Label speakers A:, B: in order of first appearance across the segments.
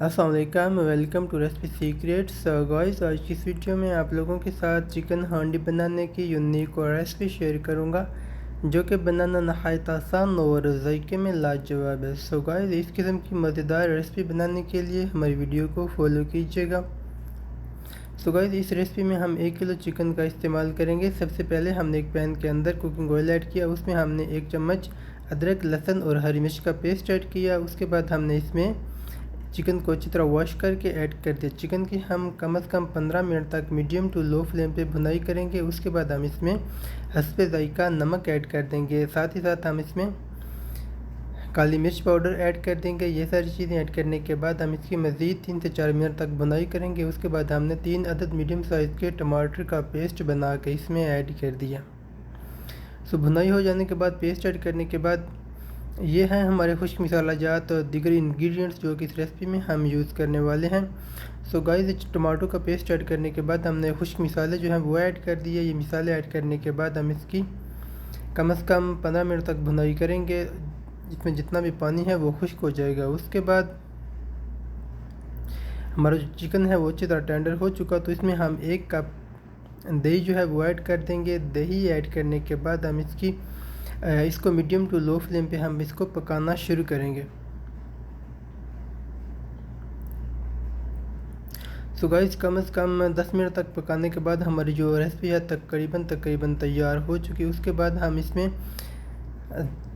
A: अस्सलाम वालेकुम, welcome to recipe secrets. Guys, आज की इस वीडियो में आप लोगों के साथ चिकन हांडी बनाने की यूनिक और रेसिपी शेयर करूंगा जो कि बनाना नहायत आसान और जायके में लाजवाब है। सो गाइस, इस किस्म की मज़ेदार रेसिपी बनाने के लिए हमारी वीडियो को फॉलो कीजिएगा। सो गाइस, इस रेसिपी में हम 1 किलो चिकन का इस्तेमाल करेंगे। सबसे पहले हमने एक पैन के अंदर कुकिंग ऑयल ऐड किया, उसमें हमने 1 चम्मच अदरक, लहसुन और हरी मिर्च का पेस्ट ऐड किया। उसके बाद हमने इसमें चिकन को अच्छी तरह वॉश करके ऐड कर दिया। चिकन की हम कम से कम 15 मिनट तक मीडियम टू लो फ्लेम पे भुनाई करेंगे। उसके बाद हम इसमें हस्बे ज़ायका नमक ऐड कर देंगे, साथ ही साथ हम इसमें काली मिर्च पाउडर ऐड कर देंगे। ये सारी चीज़ें ऐड करने के बाद हम इसकी मज़ीद 3 से 4 मिनट तक भुनाई करेंगे। उसके बाद हमने 3 अदद मीडियम साइज़ के टमाटर का पेस्ट बना के इसमें ऐड कर दिया। सो भुनाई हो जाने के बाद, पेस्ट ऐड करने के बाद, ये हैं हमारे खुश्क मसाला जात और दीगर इंग्रेडिएंट्स जो कि इस रेसिपी में हम यूज़ करने वाले हैं। सो गाइस, टमाटो का पेस्ट ऐड करने के बाद हमने खुश्क मसाले जो हैं वो ऐड कर दिए। ये मसाले ऐड करने के बाद हम इसकी कम से कम 15 मिनट तक भुनाई करेंगे। इसमें जितना भी पानी है वो खुश्क हो जाएगा। उसके बाद हमारा जो चिकन है वो अच्छी तरह टेंडर हो चुका, तो इसमें हम 1 कप दही जो है वो ऐड कर देंगे। दही ऐड करने के बाद हम इसको मीडियम टू लो फ्लेम पे हम इसको पकाना शुरू करेंगे। सो गाइस, कम से कम 10 मिनट तक पकाने के बाद हमारी जो रेसिपी है तकरीबन तैयार हो चुकी है। उसके बाद हम इसमें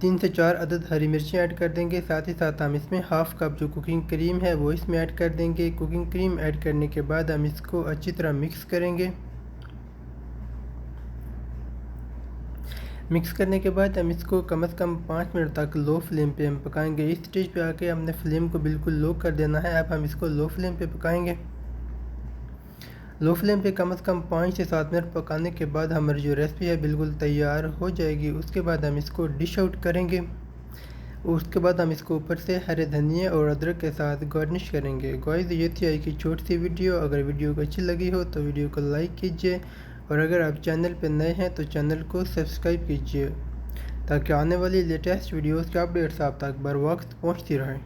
A: 3 से 4 अदद हरी मिर्चें ऐड कर देंगे। साथ ही साथ हम इसमें हाफ़ कप जो कुकिंग क्रीम है वो इसमें ऐड कर देंगे। कुकिंग क्रीम ऐड करने के बाद हम इसको अच्छी तरह मिक्स करेंगे। मिक्स करने के बाद हम इसको कम से कम 5 मिनट तक लो फ्लेम पे हम पकाएंगे। इस स्टेज पे आके हमने फ्लेम को बिल्कुल लो कर देना है। अब हम इसको लो फ्लेम पे पकाएंगे। लो फ्लेम पे कम से कम 5 से 7 मिनट पकाने के बाद हमारी जो रेसिपी है बिल्कुल तैयार हो जाएगी। उसके बाद हम इसको डिश आउट करेंगे। उसके बाद हम इसको ऊपर से हरे धनिया और अदरक के साथ गार्निश करेंगे। गाइस, ये थी आज की छोटी सी वीडियो। अगर वीडियो को अच्छी लगी हो तो वीडियो को लाइक कीजिए, और अगर आप चैनल पर नए हैं तो चैनल को सब्सक्राइब कीजिए ताकि आने वाली लेटेस्ट वीडियोस के अपडेट्स आप तक बर वक्त पहुँचती रहें।